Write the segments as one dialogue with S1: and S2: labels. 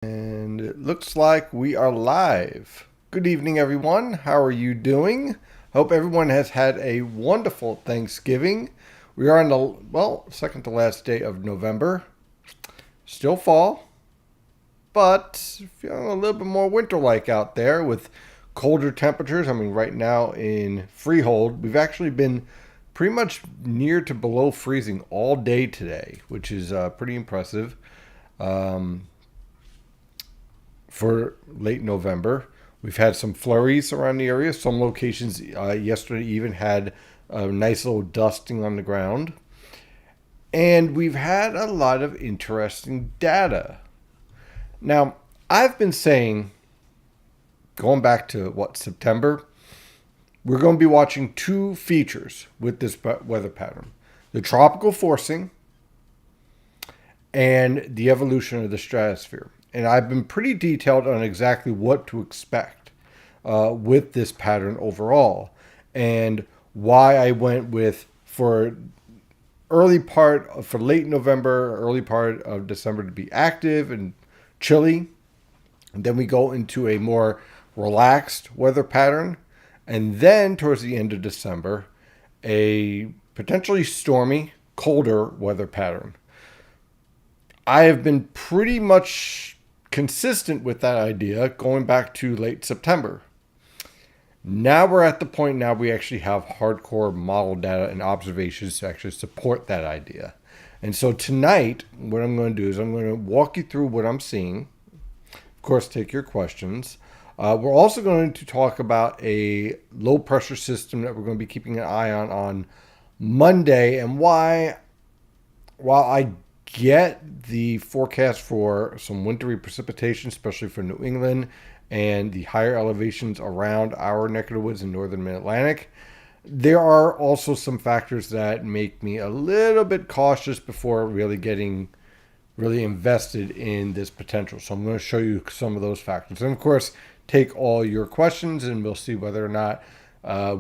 S1: And it looks like we are live. Good evening, everyone. How are you doing? Hope everyone has had a wonderful Thanksgiving. We are on the, second to last day of November. Still fall, but feeling a little bit more winter-like out there with colder temperatures. I mean, right now in Freehold, we've actually been pretty much near to below freezing all day today, which is pretty impressive. For late November. We've had some flurries around the area. Some locations yesterday even had a nice little dusting on the ground. And we've had a lot of interesting data. Now, I've been saying, going back to September, we're going to be watching two features with this weather pattern: the tropical forcing and the evolution of the stratosphere. And I've been pretty detailed on exactly what to expect with this pattern overall, and why I went with for late November, early part of December to be active and chilly, and then we go into a more relaxed weather pattern, and then towards the end of December, a potentially stormy, colder weather pattern. I have been pretty much consistent with that idea going back to late September. Now we're at the point now we actually have hardcore model data and observations to actually support that idea. And so tonight, what I'm going to do is I'm going to walk you through what I'm seeing. Of course, take your questions. We're also going to talk about a low pressure system that we're going to be keeping an eye on Monday, and why, while I get the forecast for some wintry precipitation, especially for New England and the higher elevations around our neck of the woods in northern mid-Atlantic, there are also some factors that make me a little bit cautious before really getting really invested in this potential. So I'm going to show you some of those factors. And of course, take all your questions and we'll see whether or not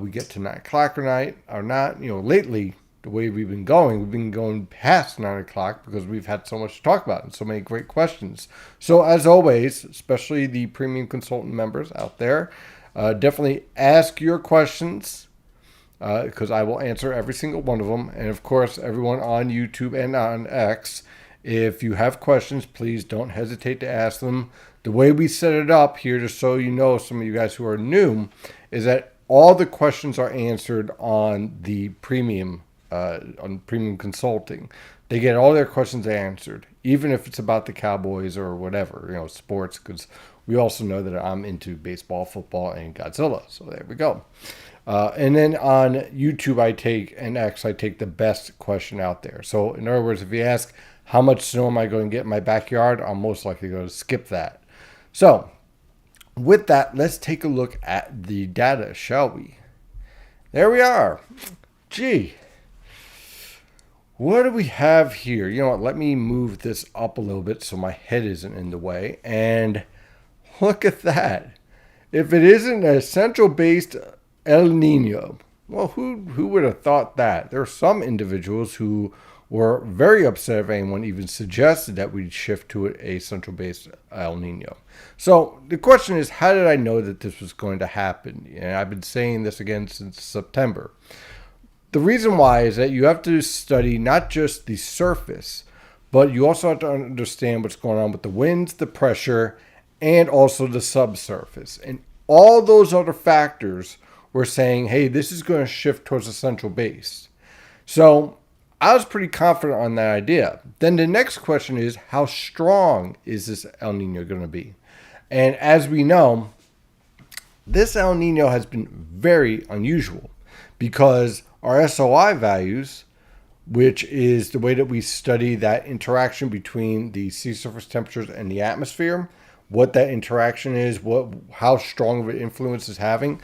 S1: we get to 9 o'clock or not. Lately, the way we've been going past 9 o'clock because we've had so much to talk about and so many great questions. So as always, especially the premium consultant members out there, definitely ask your questions because I will answer every single one of them. And of course, everyone on YouTube and on X, if you have questions, please don't hesitate to ask them. The way we set it up here, just so you know, some of you guys who are new, is that all the questions are answered on the premium on premium consulting. They get all their questions answered, even if it's about the Cowboys or whatever, sports, because we also know that I'm into baseball, football, and Godzilla. So there we go. And then on YouTube, I take the best question out there. So in other words, if you ask how much snow am I going to get in my backyard, I'm most likely going to skip that. So with that, let's take a look at the data, shall we? There we are. Gee. What do we have here? You know what? Let me move this up a little bit so my head isn't in the way. And look at that. If it isn't a central-based El Nino, well, who would have thought that? There are some individuals who were very upset if anyone even suggested that we shift to a central-based El Nino. So the question is, how did I know that this was going to happen? And I've been saying this again since September. The reason why is that you have to study not just the surface, but you also have to understand what's going on with the winds, the pressure, and also the subsurface. And all those other factors were saying, hey, this is going to shift towards the central base. So I was pretty confident on that idea. Then the next question is, how strong is this El Nino going to be? And as we know, this El Nino has been very unusual because our SOI values, which is the way that we study that interaction between the sea surface temperatures and the atmosphere, what that interaction is, how strong of an influence it's having,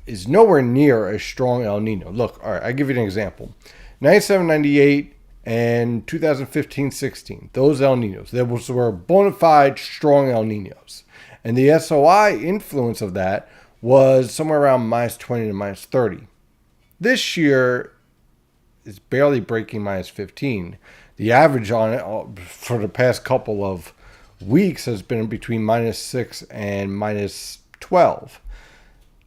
S1: is nowhere near a strong El Nino. Look, all right, I'll give you an example. 97, 98, and 2015, 16, those El Ninos, those were bona fide strong El Ninos. And the SOI influence of that was somewhere around minus 20 to minus 30. This year is barely breaking minus 15. The average on it for the past couple of weeks has been between -6 and -12.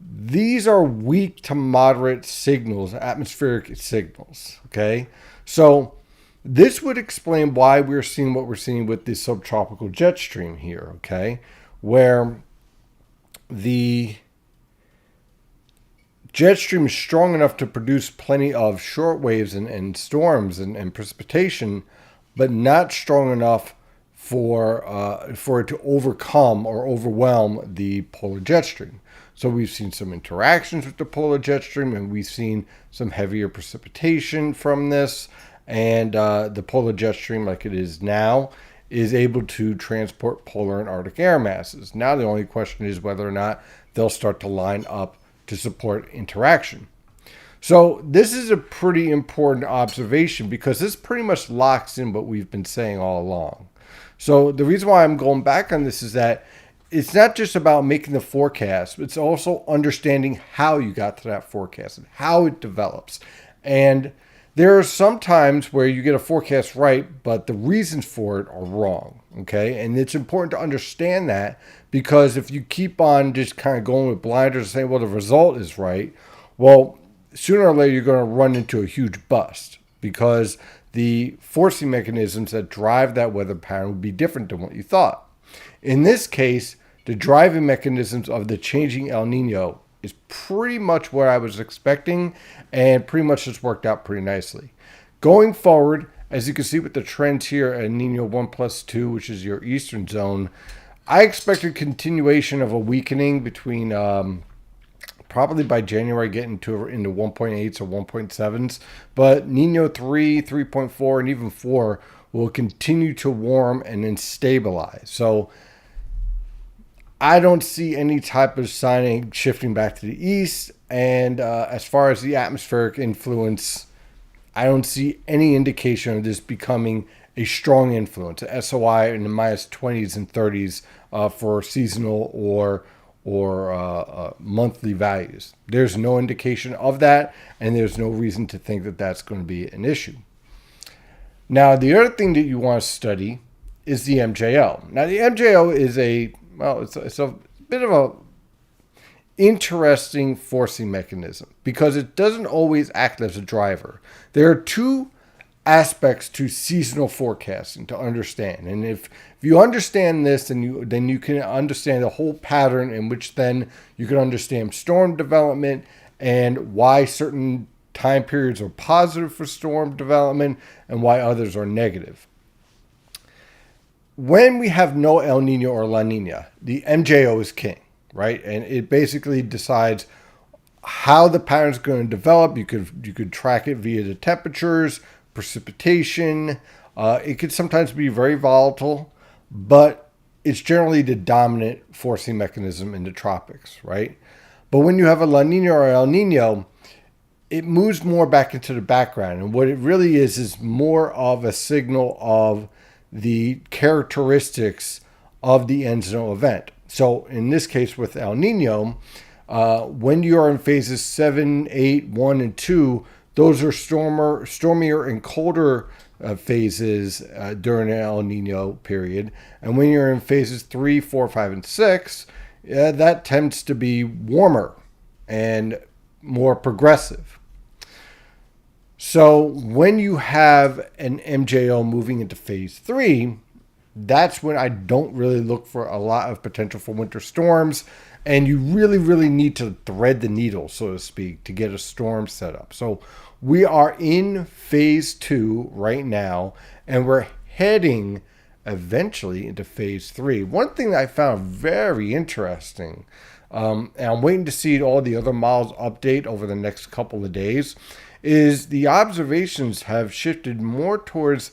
S1: These are weak to moderate signals, atmospheric signals, okay? So this would explain why we're seeing what we're seeing with the subtropical jet stream here, okay? Where the jet stream is strong enough to produce plenty of short waves and storms and precipitation, but not strong enough for it to overcome or overwhelm the polar jet stream. So we've seen some interactions with the polar jet stream, and we've seen some heavier precipitation from this. And the polar jet stream, like it is now, is able to transport polar and Arctic air masses. Now the only question is whether or not they'll start to line up to support interaction. So this is a pretty important observation because this pretty much locks in what we've been saying all along. So the reason why I'm going back on this is that it's not just about making the forecast, but it's also understanding how you got to that forecast and how it develops. And there are some times where you get a forecast right, but the reasons for it are wrong, okay? And it's important to understand that because if you keep on just kind of going with blinders and saying, well, the result is right, well, sooner or later you're going to run into a huge bust because the forcing mechanisms that drive that weather pattern would be different than what you thought. In this case, the driving mechanisms of the changing El Nino is pretty much what I was expecting and pretty much just worked out pretty nicely. Going forward, as you can see with the trends here at Nino 1+2, which is your eastern zone, I expect a continuation of a weakening between probably by January getting into 1.8s or 1.7s, but Nino 3, 3.4, and even 4 will continue to warm and then stabilize. So I don't see any type of sign shifting back to the east. And as far as the atmospheric influence, I don't see any indication of this becoming a strong influence. SOI in the -20s and 30s for seasonal or monthly values. There's no indication of that, and there's no reason to think that that's going to be an issue. Now, the other thing that you want to study is the MJO. Now, the MJO is it's a bit of a interesting forcing mechanism because it doesn't always act as a driver. There are two aspects to seasonal forecasting to understand, and if you understand this, then you can understand the whole pattern in which then you can understand storm development and why certain time periods are positive for storm development and why others are negative. When we have no El Nino or La Nina, the MJO is king, right? And it basically decides how the pattern is going to develop. You could track it via the temperatures, precipitation. It could sometimes be very volatile, but it's generally the dominant forcing mechanism in the tropics, right? But when you have a La Nina or El Nino, it moves more back into the background. And what it really is more of a signal of the characteristics of the end zone event. So in this case with El Nino, when you are in phases 7, 8, 1, and 2, those are stormier and colder phases during the El Nino period. And when you're in phases 3, 4, 5, and 6, that tends to be warmer and more progressive. So when you have an MJO moving into phase 3, that's when I don't really look for a lot of potential for winter storms. And you really, really need to thread the needle, so to speak, to get a storm set up. So we are in phase 2 right now, and we're heading eventually into phase 3. One thing that I found very interesting, and I'm waiting to see all the other models update over the next couple of days, is the observations have shifted more towards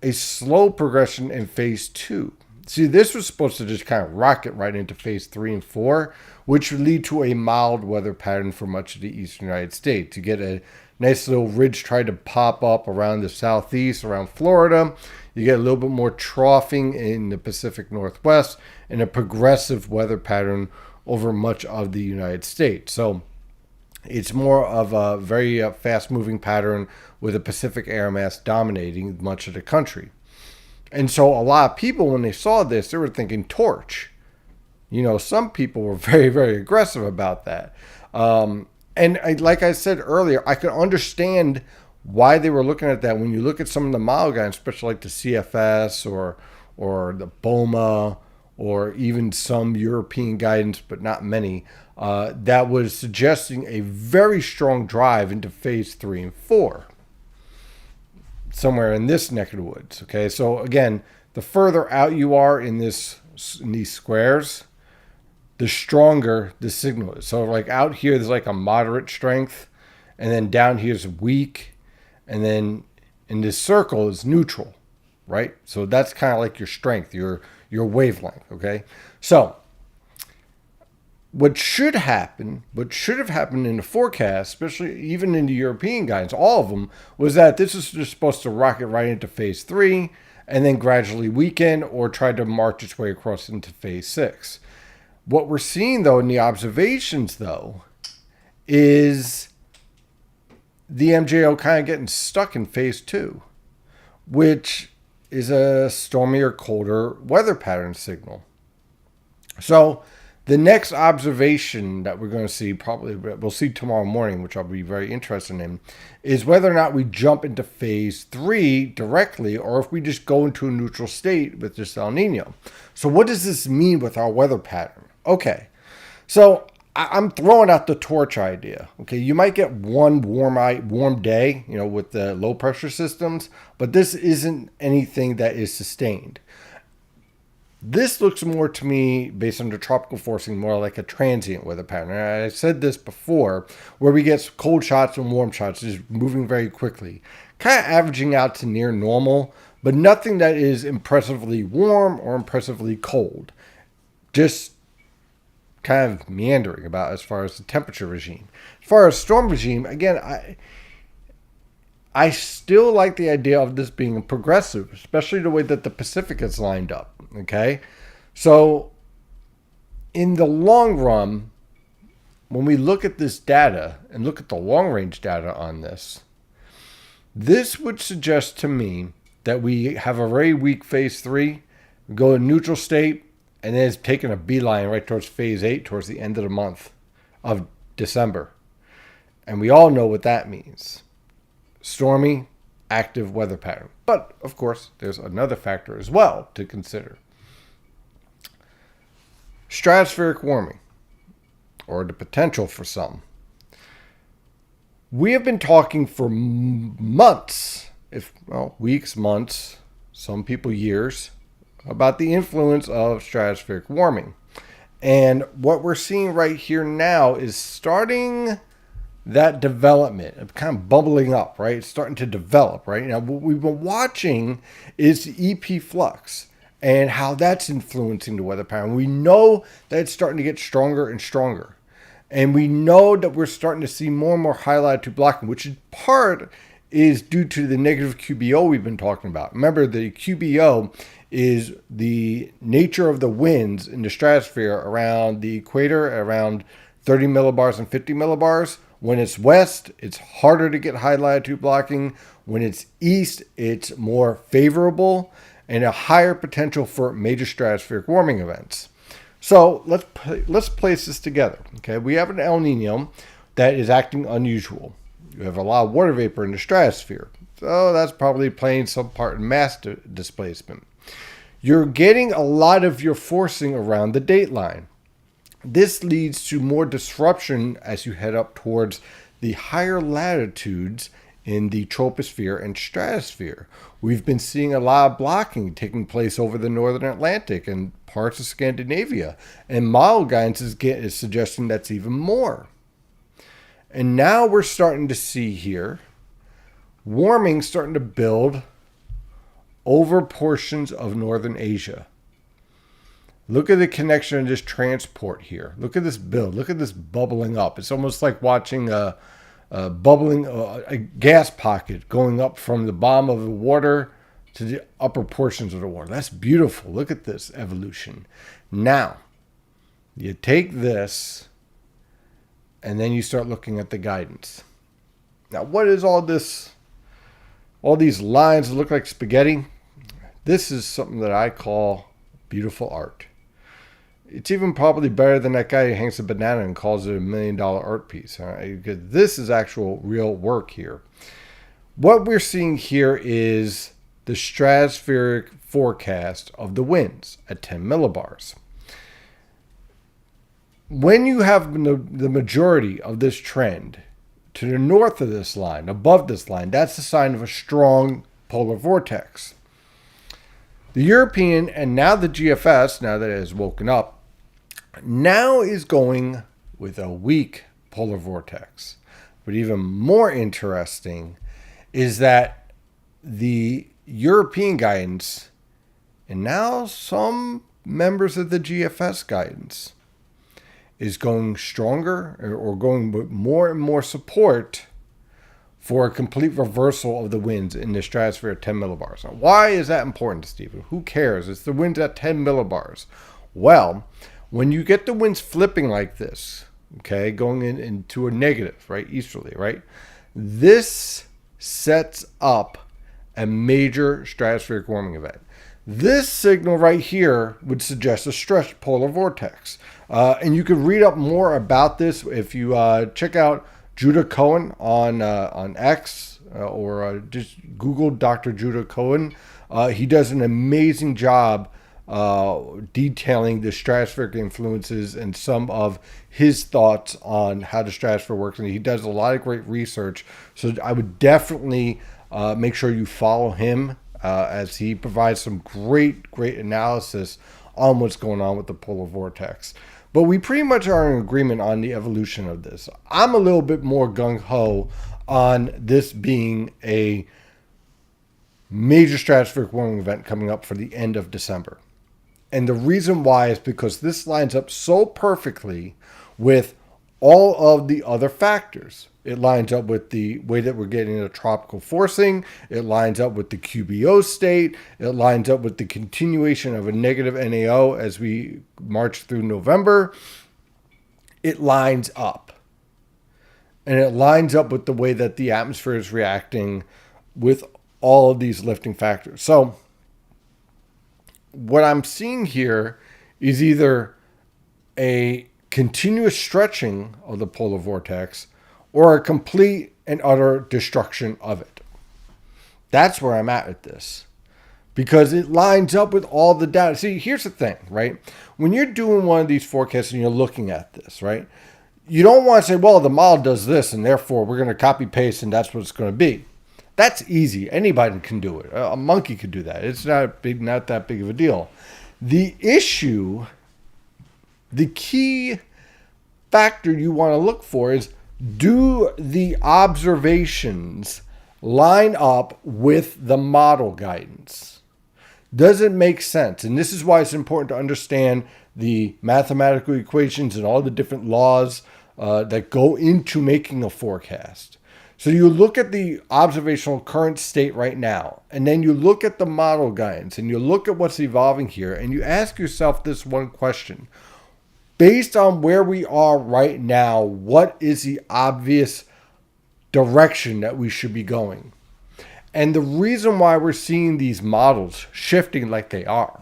S1: a slow progression in phase 2. See, this was supposed to just kind of rocket right into phase 3 and 4, which would lead to a mild weather pattern for much of the eastern United States. You get a nice little ridge try to pop up around the southeast, around Florida. You get a little bit more troughing in the Pacific Northwest and a progressive weather pattern over much of the United States. So it's more of a very fast-moving pattern with a Pacific air mass dominating much of the country. And so a lot of people, when they saw this, they were thinking torch. Some people were very, very aggressive about that. Like I said earlier, I can understand why they were looking at that. When you look at some of the model guides, especially like the CFS or the BOMA or even some European guidance, but not many, that was suggesting a very strong drive into phase 3 and 4, somewhere in this neck of the woods. Okay, so again, the further out you are in these squares, the stronger the signal is. So like out here, there's like a moderate strength, and then down here is weak, and then in this circle is neutral, right? So that's kind of like your strength, your wavelength. Okay, so what should have happened in the forecast, especially even in the European guidance, all of them, was that this is just supposed to rocket right into phase 3 and then gradually weaken or try to march its way across into phase 6. What we're seeing, though, in the observations, though, is the MJO kind of getting stuck in phase 2, which is a stormier, colder weather pattern signal. So the next observation that we're going to see, probably we'll see tomorrow morning, which I'll be very interested in, is whether or not we jump into phase 3 directly or if we just go into a neutral state with this El Nino. So what does this mean with our weather pattern? Okay, so I'm throwing out the torch idea. Okay, you might get one warm day, with the low pressure systems, but this isn't anything that is sustained. This looks more to me, based on the tropical forcing, more like a transient weather pattern. And I said this before, where we get cold shots and warm shots, just moving very quickly, kind of averaging out to near normal, but nothing that is impressively warm or impressively cold. Just kind of meandering about as far as the temperature regime. As far as storm regime, again, I still like the idea of this being progressive, especially the way that the Pacific is lined up. Okay, so in the long run, when we look at this data and look at the long range data on this, this would suggest to me that we have a very weak phase 3, go in neutral state, and then it's taking a beeline right towards phase 8 towards the end of the month of December. And we all know what that means. Stormy, active weather pattern. But, of course, there's another factor as well to consider. Stratospheric warming, or the potential for some. We have been talking for months, weeks, months, some people years, about the influence of stratospheric warming. And what we're seeing right here now is starting that development, kind of bubbling up, right? It's starting to develop, right? Now, what we've been watching is the EP flux and how that's influencing the weather pattern. We know that it's starting to get stronger and stronger. And we know that we're starting to see more and more high latitude blocking, which in part is due to the negative QBO we've been talking about. Remember, the QBO is the nature of the winds in the stratosphere around the equator, around 30 millibars and 50 millibars. When it's west, it's harder to get high latitude blocking. When it's east, it's more favorable and a higher potential for major stratospheric warming events. So let's place this together. Okay, we have an El Nino that is acting unusual. You have a lot of water vapor in the stratosphere, so that's probably playing some part in mass displacement. You're getting a lot of your forcing around the dateline. This leads to more disruption as you head up towards the higher latitudes in the troposphere and stratosphere. We've been seeing a lot of blocking taking place over the northern Atlantic and parts of Scandinavia, and model guidance is suggesting that's even more. And now we're starting to see here warming starting to build over portions of northern Asia. Look at the connection of this transport here. Look at this build. Look at this bubbling up. It's almost like watching a gas pocket going up from the bottom of the water to the upper portions of the water. That's beautiful. Look at this evolution. Now, you take this and then you start looking at the guidance. Now, what is all this? All these lines that look like spaghetti? This is something that I call beautiful art. It's even probably better than that guy who hangs a banana and calls it $1 million art piece. All right? Because this is actual real work here. What we're seeing here is the stratospheric forecast of the winds at 10 millibars. When you have the majority of this trend to the north of this line, above this line, that's a sign of a strong polar vortex. The European and now the GFS, now that it has woken up, now is going with a weak polar vortex. But even more interesting is that the European guidance and now some members of the GFS guidance is going stronger or going with more and more support for a complete reversal of the winds in the stratosphere at 10 millibars. Now, why is that important, Stephen? Who cares? It's the winds at 10 millibars. Well, when you get the winds flipping like this, okay, going into a negative, right, easterly, right, this sets up a major stratospheric warming event. This signal right here would suggest a stretched polar vortex. And you can read up more about this if you check out Judah Cohen on X or just Google Dr. Judah Cohen. He does an amazing job detailing the stratospheric influences and some of his thoughts on how the stratosphere works. And he does a lot of great research. So I would definitely make sure you follow him as he provides some great analysis on what's going on with the polar vortex. But we pretty much are in agreement on the evolution of this. I'm a little bit more gung-ho on this being a major stratospheric warming event coming up for the end of December. And the reason why is because this lines up so perfectly with all of the other factors. It lines up with the way that we're getting a tropical forcing. It lines up with the QBO state. It lines up with the continuation of a negative NAO as we march through November. It lines up. And it lines up with the way that the atmosphere is reacting with all of these lifting factors. So what I'm seeing here is either a continuous stretching of the polar vortex or a complete and utter destruction of it. That's where I'm at with this. Because it lines up with all the data. See, here's the thing, right? When you're doing one of these forecasts and you're looking at this, right? You don't want to say, well, the model does this and therefore we're going to copy paste and that's what it's going to be. That's easy. Anybody can do it. A monkey could do that. It's not that big of a deal. The issue, the key factor you want to look for is, do the observations line up with the model guidance? Does it make sense? And this is why it's important to understand the mathematical equations and all the different laws that go into making a forecast. So you look at the observational current state right now, and then you look at the model guidance, and you look at what's evolving here, and you ask yourself this one question. Based on where we are right now, what is the obvious direction that we should be going? And the reason why we're seeing these models shifting like they are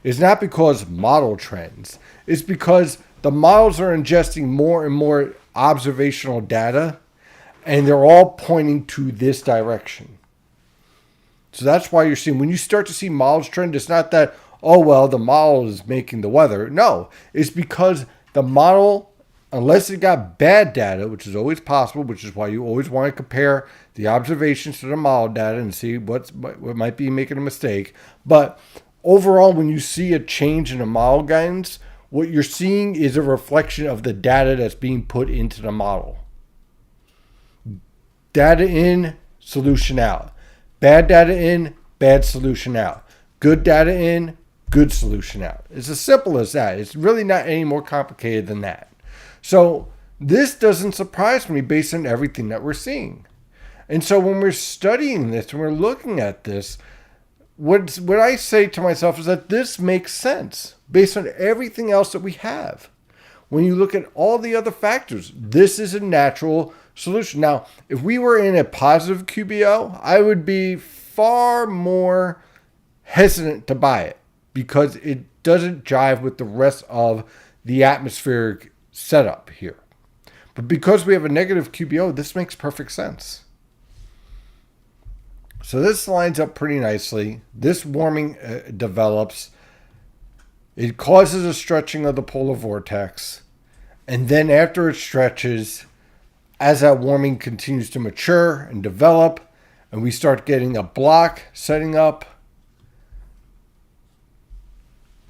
S1: is not because model trends. It's because the models are ingesting more and more observational data, and they're all pointing to this direction. So that's why you're seeing, when you start to see models trend, it's not that, oh, well, the model is making the weather. No, it's because the model, unless it got bad data, which is always possible, which is why you always want to compare the observations to the model data and see what might be making a mistake. But overall, when you see a change in the model guidance, what you're seeing is a reflection of the data that's being put into the model. Data in, solution out. Bad data in, bad solution out. Good data in, good solution out. It's as simple as that. It's really not any more complicated than that. So this doesn't surprise me based on everything that we're seeing. And so when we're studying this and we're looking at this, what I say to myself is that this makes sense based on everything else that we have. When you look at all the other factors, this is a natural solution. Now, if we were in a positive QBO, I would be far more hesitant to buy it because it doesn't jive with the rest of the atmospheric setup here. But because we have a negative QBO, this makes perfect sense. So this lines up pretty nicely. This warming develops. It causes a stretching of the polar vortex. And then after it stretches, as that warming continues to mature and develop, and we start getting a block setting up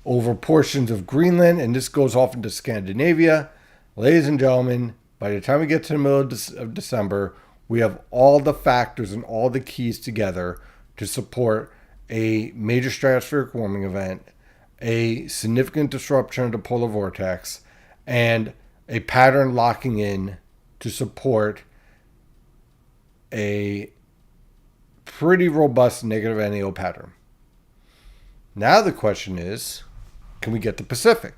S1: over portions of Greenland, and this goes off into Scandinavia. Ladies and gentlemen, by the time we get to the middle of December, we have all the factors and all the keys together to support a major stratospheric warming event, a significant disruption of the polar vortex, and a pattern locking in to support a pretty robust negative NAO pattern. Now the question is, can we get the Pacific?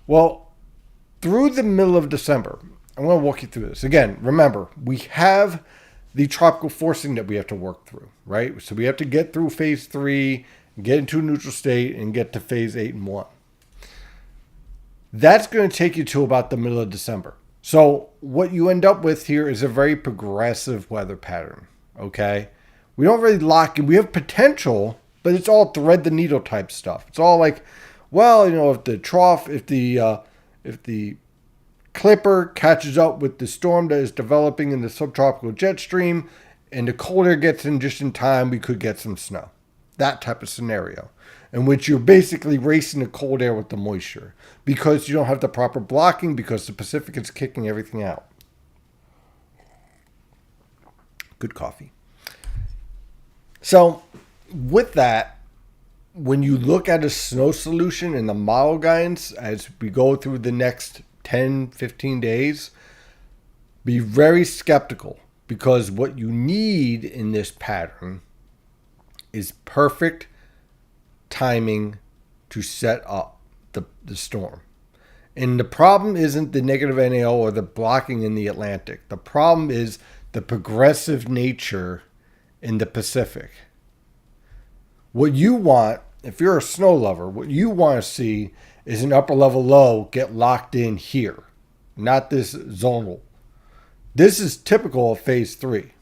S1: Well, through the middle of December, I'm going to walk you through this. Again, remember, we have the tropical forcing that we have to work through, right? So we have to get through phase 3, get into a neutral state, and get to phase 8 and 1. That's going to take you to about the middle of December. So what you end up with here is a very progressive weather pattern, okay? We don't really lock in. We have potential, but it's all thread the needle type stuff. It's all like, well, you know, if the clipper catches up with the storm that is developing in the subtropical jet stream and the cold air gets in just in time, we could get some snow. That type of scenario in which you're basically racing the cold air with the moisture because you don't have the proper blocking because the Pacific is kicking everything out. Good coffee. So with that, when you look at a snow solution in the model guidance as we go through the next 10, 15 days, be very skeptical because what you need in this pattern is perfect timing to set up the storm. And the problem isn't the negative NAO or the blocking in the Atlantic. The problem is the progressive nature in the Pacific. What you want, if you're a snow lover, what you want to see is an upper level low get locked in here, not this zonal. This is typical of phase 3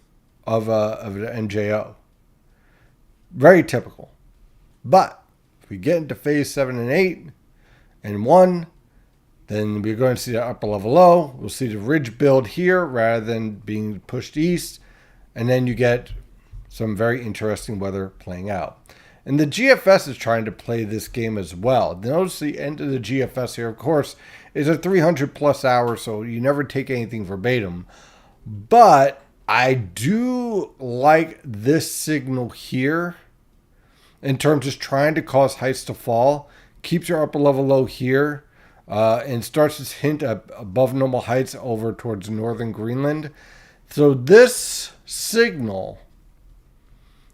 S1: of the NJO. Very typical. But if we get into phase 7 and 8 and 1, then we're going to see the upper level low. We'll see the ridge build here rather than being pushed east. And then you get some very interesting weather playing out. And the GFS is trying to play this game as well. Notice the end of the GFS here, of course, is a 300 plus hour, so you never take anything verbatim. But I do like this signal here in terms of trying to cause heights to fall. Keeps your upper level low here and starts to hint at above normal heights over towards northern Greenland. So this signal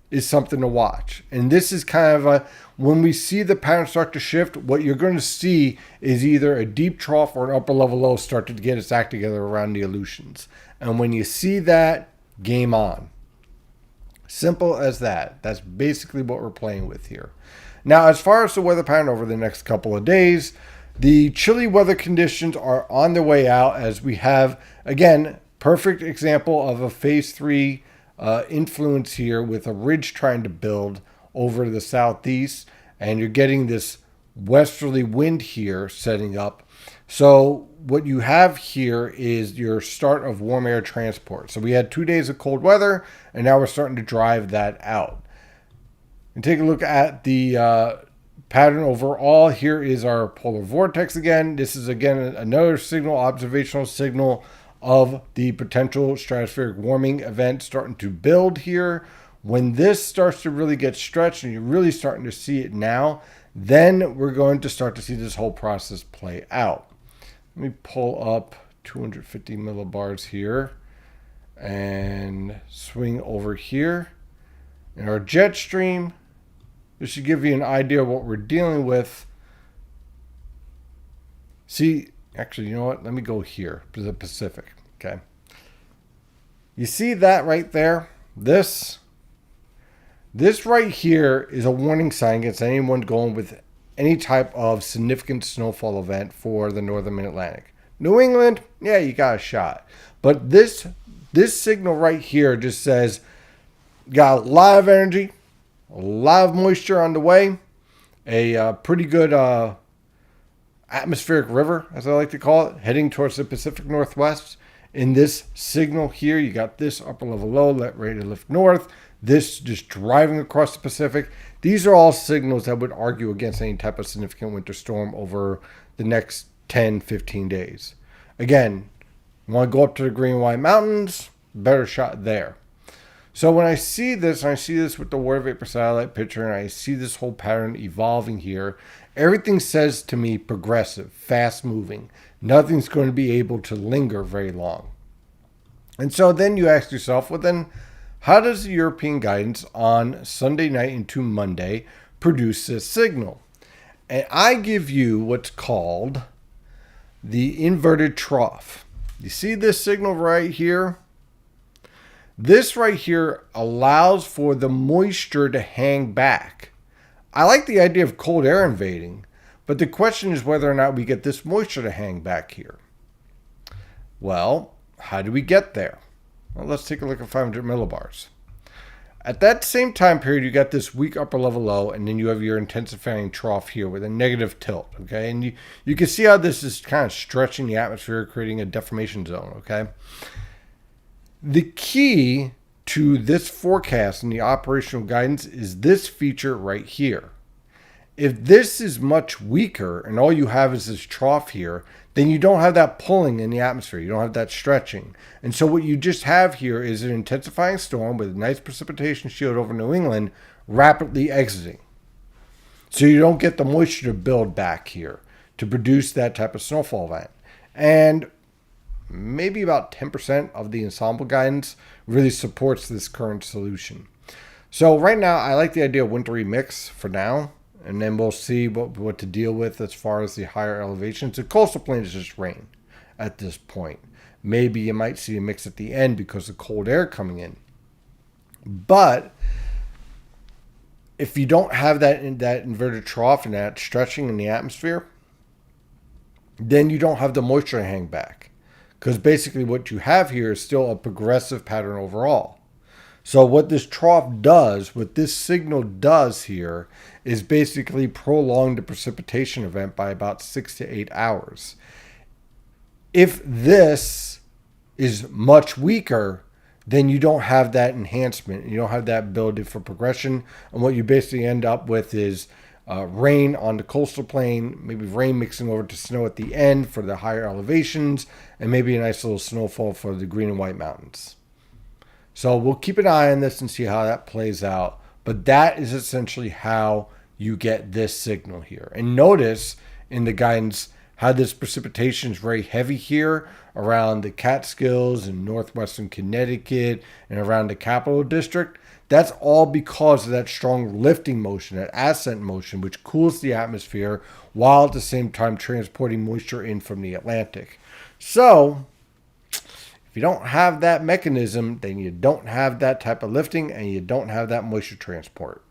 S1: is something to watch. And this is kind of when we see the pattern start to shift, what you're going to see is either a deep trough or an upper level low start to get its act together around the Aleutians. And when you see that, game on. Simple as that. That's basically what we're playing with here. Now, as far as the weather pattern over the next couple of days, the chilly weather conditions are on their way out as we have, again, perfect example of a phase 3 influence here with a ridge trying to build over the southeast, and you're getting this westerly wind here setting up. So what you have here is your start of warm air transport. So we had 2 days of cold weather, and now we're starting to drive that out. And take a look at the pattern overall. Here is our polar vortex again. This is again another signal, observational signal of the potential stratospheric warming event starting to build here. When this starts to really get stretched and you're really starting to see it now, then we're going to start to see this whole process play out. Let me pull up 250 millibars here and swing over here. In our jet stream, this should give you an idea of what we're dealing with. See, actually, you know what? Let me go here to the Pacific, okay? You see that right there? This This right here is a warning sign against anyone going with any type of significant snowfall event for the northern mid-Atlantic. New England, yeah, you got a shot. But this signal right here just says got a lot of energy, a lot of moisture on the way, a pretty good atmospheric river, as I like to call it, heading towards the Pacific Northwest. In this signal here, you got this upper level low ready to lift north, this just driving across the Pacific. These are all signals that would argue against any type of significant winter storm over the next 10, 15 days. Again, you want to go up to the Green and White Mountains, better shot there. So when I see this, and I see this with the water vapor satellite picture, and I see this whole pattern evolving here, everything says to me progressive, fast moving. Nothing's going to be able to linger very long. And so then you ask yourself, well then, how does the European guidance on Sunday night into Monday produce this signal? And I give you what's called the inverted trough. You see this signal right here? This right here allows for the moisture to hang back. I like the idea of cold air invading, but the question is whether or not we get this moisture to hang back here. Well, how do we get there? Well, let's take a look at 500 millibars. At that same time period, you got this weak upper level low, and then you have your intensifying trough here with a negative tilt, okay? And you can see how this is kind of stretching the atmosphere, creating a deformation zone, okay? The key to this forecast and the operational guidance is this feature right here. If this is much weaker and all you have is this trough here, then you don't have that pulling in the atmosphere. You don't have that stretching. And so what you just have here is an intensifying storm with a nice precipitation shield over New England rapidly exiting. So you don't get the moisture to build back here to produce that type of snowfall event. And maybe about 10% of the ensemble guidance really supports this current solution. So right now, I like the idea of wintry mix for now, and then we'll see what to deal with as far as the higher elevations. The coastal plain is just rain at this point. Maybe you might see a mix at the end because of cold air coming in. But if you don't have that inverted trough and that stretching in the atmosphere, then you don't have the moisture to hang back. Because basically what you have here is still a progressive pattern overall. So what this trough does, what this signal does here, is basically prolong the precipitation event by about 6 to 8 hours. If this is much weaker, then you don't have that enhancement. You don't have that ability for progression. And what you basically end up with is rain on the coastal plain, maybe rain mixing over to snow at the end for the higher elevations, and maybe a nice little snowfall for the Green and White Mountains. So we'll keep an eye on this and see how that plays out. But that is essentially how you get this signal here. And notice in the guidance how this precipitation is very heavy here around the Catskills and northwestern Connecticut and around the Capital District. That's all because of that strong lifting motion, that ascent motion, which cools the atmosphere while at the same time transporting moisture in from the Atlantic. So if you don't have that mechanism, then you don't have that type of lifting and you don't have that moisture transport.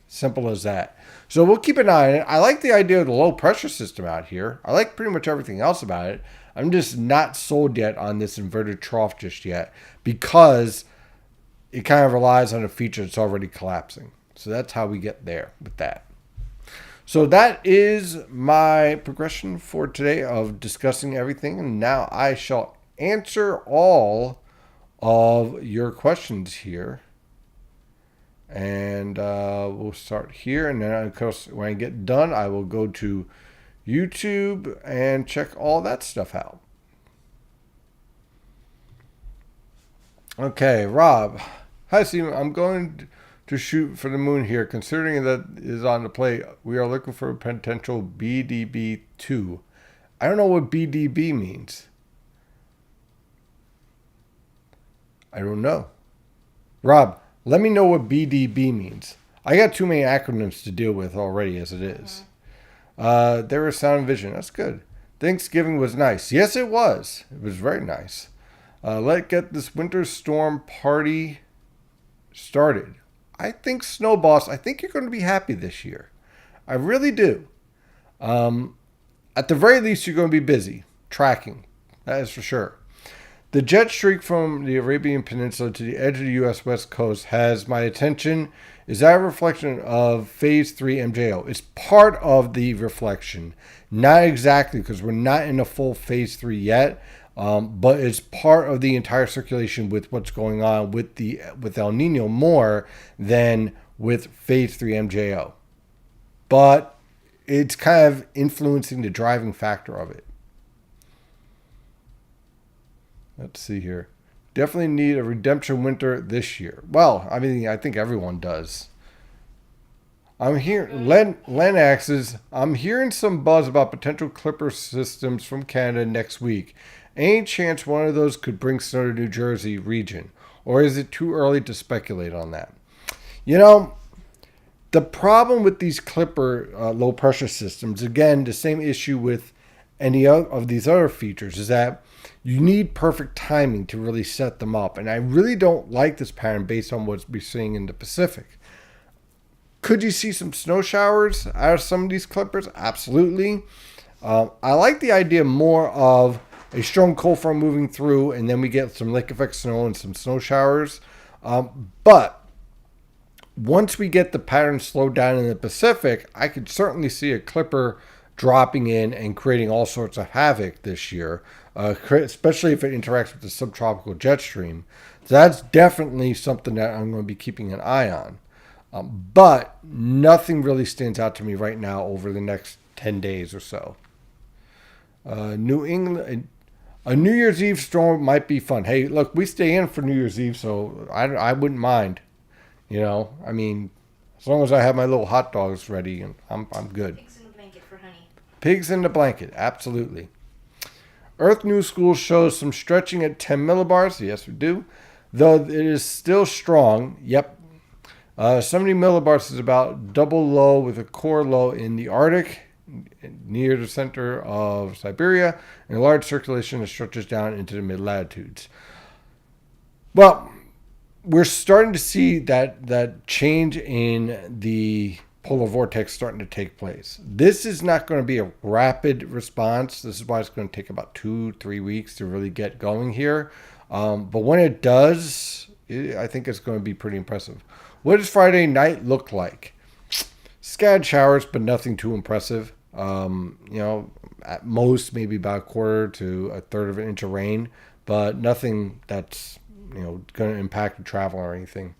S1: Simple as that. So we'll keep an eye on it. I like the idea of the low pressure system out here. I like pretty much everything else about it. I'm just not sold yet on this inverted trough just yet because it kind of relies on a feature that's already collapsing. So that's how we get there with that. So that is my progression for today of discussing everything. And now I shall answer all of your questions here. And we'll start here. And then, of course, when I get done, I will go to YouTube and check all that stuff out. Okay, Rob. Hi, Steve. I'm going to shoot for the moon here. Considering that is on the plate, we are looking for a potential BDB2. I don't know what BDB means. I don't know. Rob, let me know what BDB means. I got too many acronyms to deal with already as it is. There was sound and vision. That's good. Thanksgiving was nice. Yes, it was. It was very nice. Let's get this winter storm party started. I think Snow Boss, I think you're going to be happy this year. I really do. At the very least, you're going to be busy tracking. That is for sure. The jet streak from the Arabian Peninsula to the edge of the U.S. West Coast has my attention. Is that a reflection of Phase 3 MJO? It's part of the reflection. Not exactly, because we're not in a full Phase 3 yet, but it's part of the entire circulation with what's going on with El Nino more than with Phase 3 MJO. But it's kind of influencing the driving factor of it. Let's see here. Definitely need a redemption winter this year. Well, I mean, I think everyone does. I'm hearing Lennox's. I'm hearing some buzz about potential clipper systems from Canada next week. Any chance one of those could bring snow to New Jersey region, or is it too early to speculate on that? You know, the problem with these clipper low pressure systems, again, the same issue with any of these other features, is that you need perfect timing to really set them up. And I really don't like this pattern based on what we're seeing in the Pacific. Could you see some snow showers out of some of these clippers? Absolutely. I like the idea more of a strong cold front moving through, and then we get some lake effect snow and some snow showers. But once we get the pattern slowed down in the Pacific, I could certainly see a clipper dropping in and creating all sorts of havoc this year, especially if it interacts with the subtropical jet stream. So that's definitely something that I'm going to be keeping an eye on. But nothing really stands out to me right now over the next 10 days or so. New England, a New Year's Eve storm might be fun. Hey, look, we stay in for New Year's Eve, so I wouldn't mind. You know, I mean, as long as I have my little hot dogs ready, and I'm good.
S2: Pigs in the blanket for honey.
S1: Pigs in the blanket, absolutely. Earth News School shows some stretching at 10 millibars. Yes, we do. Though it is still strong. Yep. 70 millibars is about double low with a core low in the Arctic, near the center of Siberia, and a large circulation that stretches down into the mid-latitudes. Well, we're starting to see that change in the polar vortex starting to take place. This is not going to be a rapid response. This is why it's going to take about 2-3 weeks to really get going here. But when it does, I think it's going to be pretty impressive. What does Friday night look like? Scattered showers, but nothing too impressive. At most maybe about a quarter to a third of an inch of rain, but nothing that's going to impact the travel or anything.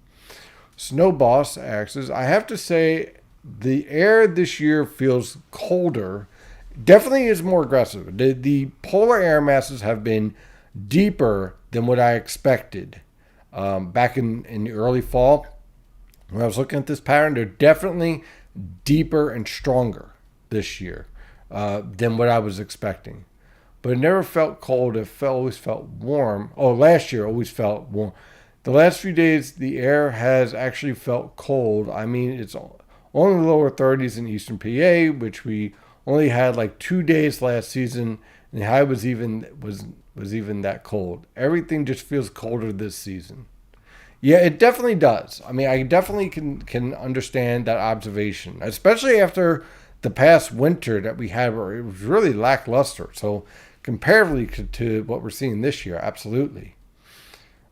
S1: Snow Boss asks, I have to say the air this year feels colder. Definitely is more aggressive. The polar air masses have been deeper than what I expected back in the early fall. When I was looking at this pattern, they're definitely deeper and stronger this year than what I was expecting. But it never felt cold. It always felt warm. Oh, last year always felt warm. The last few days, the air has actually felt cold. I mean, it's only lower 30s in eastern PA, which we only had like 2 days last season. And the high was even that cold. Everything just feels colder this season. Yeah, it definitely does. I mean, I definitely can understand that observation, especially after the past winter that we had where it was really lackluster. So comparatively to what we're seeing this year, absolutely.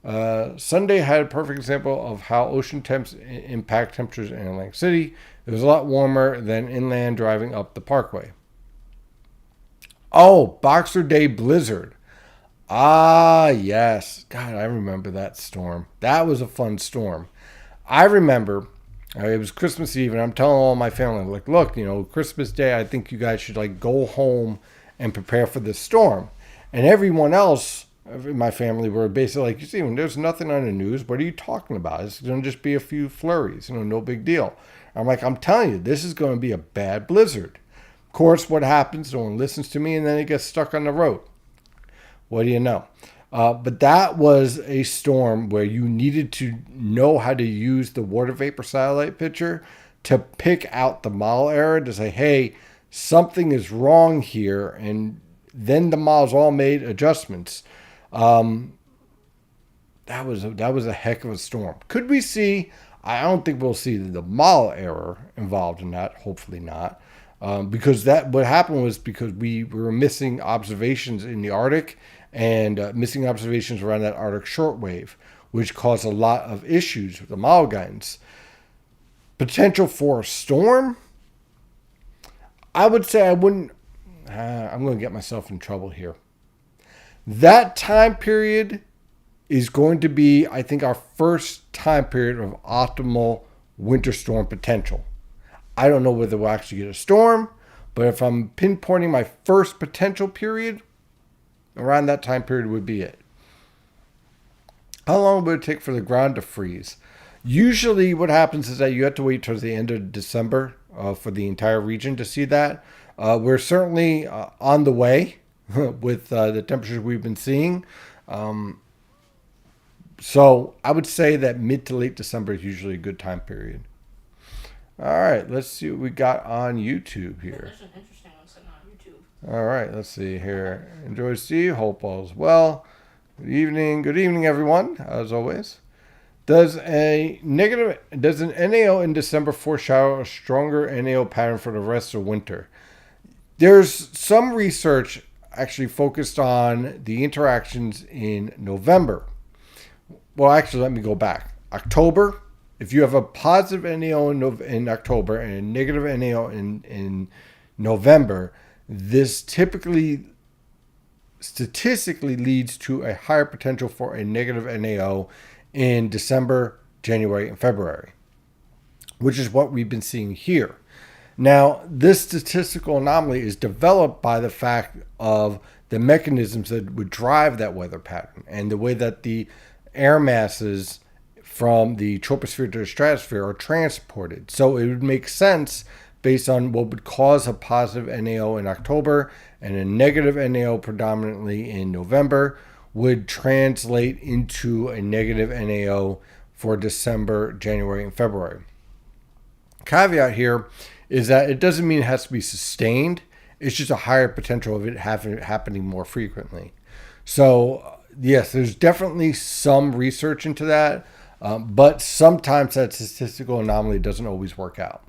S1: Sunday had a perfect example of how ocean temps impact temperatures in Atlantic City. It was a lot warmer than inland driving up the Parkway. Oh, Boxer Day blizzard. Ah, yes. God, I remember that storm. That was a fun storm. I remember it was Christmas Eve, and I'm telling all my family, like, look, Christmas Day, I think you guys should like go home and prepare for this storm. And everyone else in my family were basically like, you see, when there's nothing on the news, what are you talking about? It's going to just be a few flurries, no big deal. I'm like, I'm telling you, this is going to be a bad blizzard. Of course, what happens? No one listens to me, and then it gets stuck on the road. What do you know? But that was a storm where you needed to know how to use the water vapor satellite picture to pick out the model error to say, hey, something is wrong here. And then the models all made adjustments. That was a heck of a storm. Could we see I don't think we'll see the model error involved in that. Hopefully not. Because what happened was because we were missing observations in the Arctic and missing observations around that Arctic shortwave, which caused a lot of issues with the model guidance. Potential for a storm? I would say I wouldn't. I'm going to get myself in trouble here. That time period is going to be, I think, our first time period of optimal winter storm potential. I don't know whether we'll actually get a storm, but if I'm pinpointing my first potential period, around that time period would be it. How long would it take for the ground to freeze? Usually what happens is that you have to wait towards the end of December for the entire region to see that. We're certainly on the way with the temperatures we've been seeing. So I would say that mid to late December is usually a good time period. All right, let's see what we got on YouTube here.
S2: There's an interesting one sitting on YouTube.
S1: All right, let's see here. Enjoy to see you. Hope all is well. Good evening, everyone. As always, does an NAO in December foreshadow a stronger NAO pattern for the rest of winter? There's some research actually focused on the interactions in November. Well, actually, let me go back. October. If you have a positive NAO in October and a negative NAO in November, this typically statistically leads to a higher potential for a negative NAO in December, January, and February, which is what we've been seeing here. Now, this statistical anomaly is developed by the fact of the mechanisms that would drive that weather pattern and the way that the air masses from the troposphere to the stratosphere are transported. So it would make sense based on what would cause a positive NAO in October and a negative NAO predominantly in November would translate into a negative NAO for December, January, and February. Caveat here is that it doesn't mean it has to be sustained. It's just a higher potential of it happening more frequently. So yes, there's definitely some research into that. But sometimes that statistical anomaly doesn't always work out.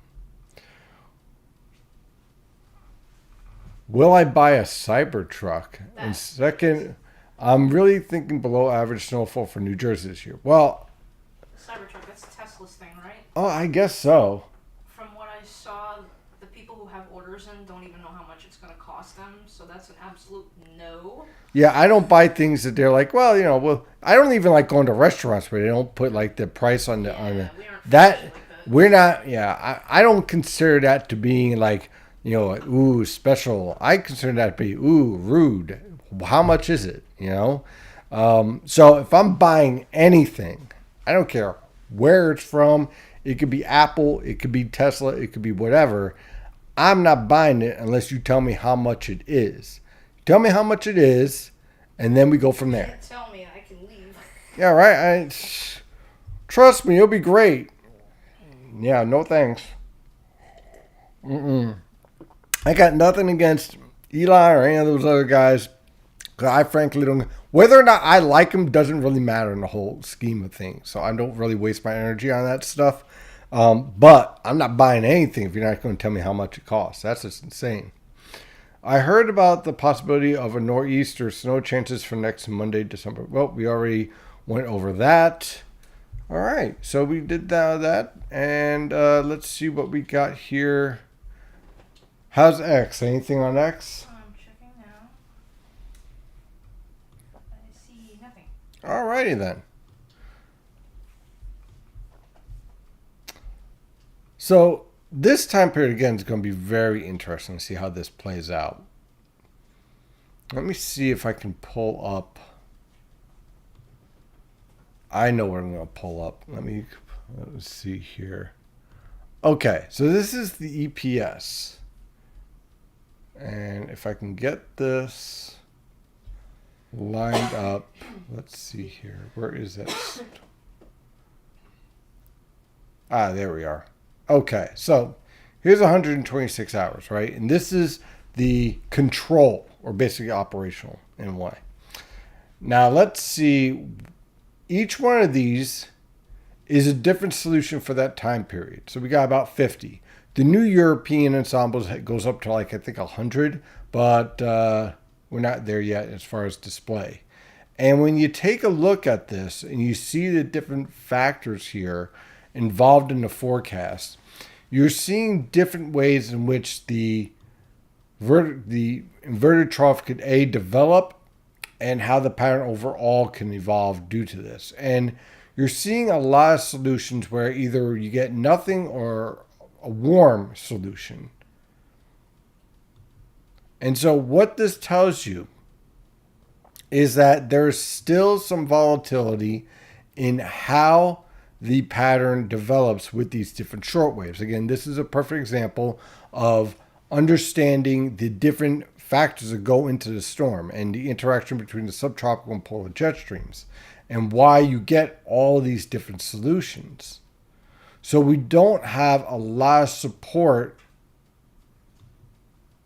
S1: Will I buy a Cybertruck? And second, I'm really thinking below average snowfall for New Jersey this year. Well,
S2: Cybertruck, that's Tesla's thing, right?
S1: Oh, I guess so.
S2: From what I saw, the people who have orders in don't even know how much it's going to cost them, so that's an absolute no.
S1: Yeah, I don't buy things that they're like, well, I don't even like going to restaurants where they don't put like the price on the that. We're not. Yeah, I don't consider that to being like, ooh, special. I consider that to be rude. How much is it? So if I'm buying anything, I don't care where it's from. It could be Apple, it could be Tesla, it could be whatever. I'm not buying it unless you tell me how much it is. Tell me how much it is, and then we go from there.
S2: Tell me, I can leave.
S1: Yeah, right. Trust me, it'll be great. Yeah, no thanks. I got nothing against Eli or any of those other guys. I frankly don't. Whether or not I like them doesn't really matter in the whole scheme of things. So I don't really waste my energy on that stuff. But I'm not buying anything if you're not going to tell me how much it costs. That's just insane. I heard about the possibility of a nor'easter snow chances for next Monday, December. Well, we already went over that. All right, so we did that. And let's see what we got here. How's X? Anything on X?
S2: I'm checking now. I see nothing.
S1: All righty then. So this time period, again, is going to be very interesting to see how this plays out. Let me see if I can pull up. I know what I'm going to pull up. Let's see here. Okay, so this is the EPS. And if I can get this lined up, let's see here. Where is that? There we are. Okay, so here's 126 hours, right? And this is the control, or basically operational in a way. Now let's see, each one of these is a different solution for that time period. So we got about 50. The new European ensembles goes up to like, I think 100, but we're not there yet as far as display. And when you take a look at this and you see the different factors here involved in the forecast, you're seeing different ways in which the inverted trough could develop, and how the pattern overall can evolve due to this. And you're seeing a lot of solutions where either you get nothing or a warm solution. And so what this tells you is that there's still some volatility in how the pattern develops with these different short waves. Again, this is a perfect example of understanding the different factors that go into the storm and the interaction between the subtropical and polar jet streams and why you get all these different solutions. So we don't have a lot of support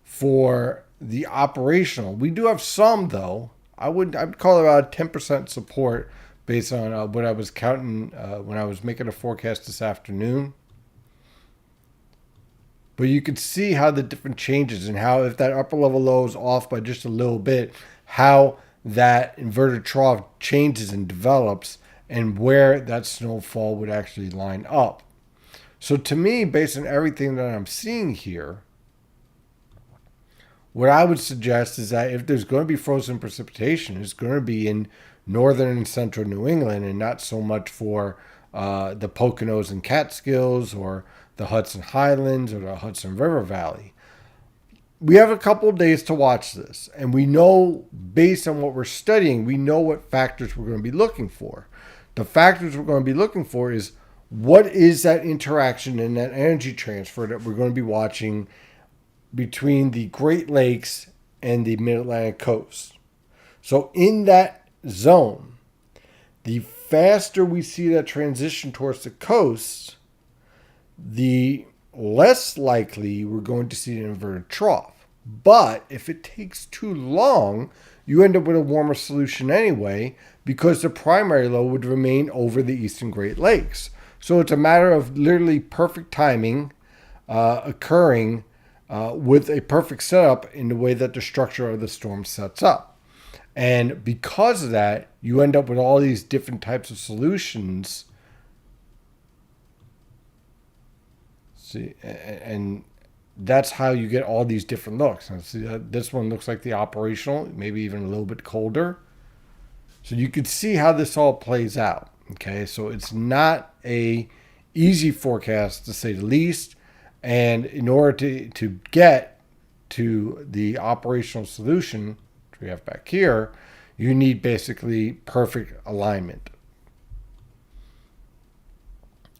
S1: for the operational. We do have some, though. I would call it about 10% support based on what I was counting when I was making a forecast this afternoon. But you could see how the different changes and how if that upper level low is off by just a little bit, how that inverted trough changes and develops and where that snowfall would actually line up. So to me, based on everything that I'm seeing here, what I would suggest is that if there's going to be frozen precipitation, it's going to be in northern and central New England and not so much for the Poconos and Catskills or the Hudson Highlands or the Hudson River Valley. We have a couple of days to watch this, and we know, based on what we're studying, we know what factors we're going to be looking for. The factors we're going to be looking for is what is that interaction and that energy transfer that we're going to be watching between the Great Lakes and the Mid-Atlantic coast. So in that zone, the faster we see that transition towards the coast, the less likely we're going to see an inverted trough. But if it takes too long, you end up with a warmer solution anyway, because the primary low would remain over the eastern Great Lakes. So it's a matter of literally perfect timing occurring with a perfect setup in the way that the structure of the storm sets up. And because of that, you end up with all these different types of solutions. See, and that's how you get all these different looks. Now, see, this one looks like the operational, maybe even a little bit colder. So you can see how this all plays out. Okay, so it's not a easy forecast to say the least. And in order to get to the operational solution, which we have back here, you need basically perfect alignment.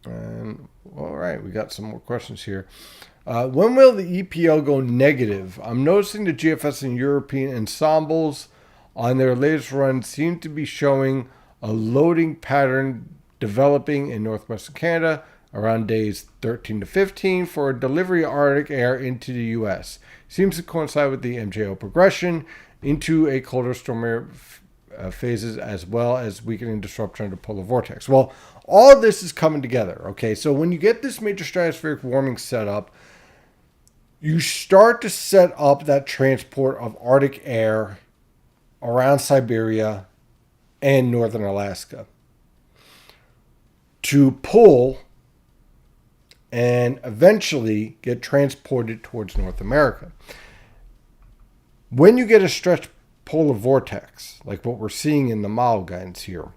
S1: And all right, we got some more questions here. When will the EPO go negative? I'm noticing the GFS and European ensembles on their latest run seem to be showing a loading pattern developing in northwestern Canada around days 13 to 15 for a delivery of Arctic air into the U.S. Seems to coincide with the MJO progression into a colder storm phases, as well as weakening disruption of the polar vortex. Well, all of this is coming together. Okay, so when you get this major stratospheric warming set up, you start to set up that transport of Arctic air around Siberia and northern Alaska to pull and eventually get transported towards North America. When you get a stretched polar vortex, like what we're seeing in the model guidance here,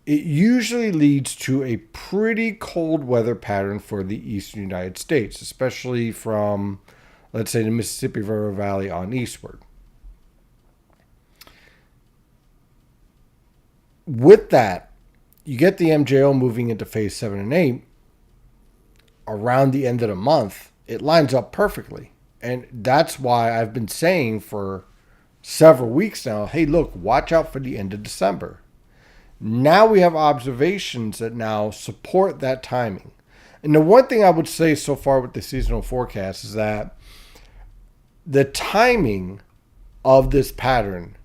S1: it usually leads to a pretty cold weather pattern for the eastern United States, especially from, let's say, the Mississippi River Valley on eastward. With that, you get the MJO moving into phase 7 and 8 around the end of the month. It lines up perfectly. And that's why I've been saying for several weeks now, hey, look, watch out for the end of December. Now we have observations that now support that timing. And the one thing I would say so far with the seasonal forecast is that the timing of this pattern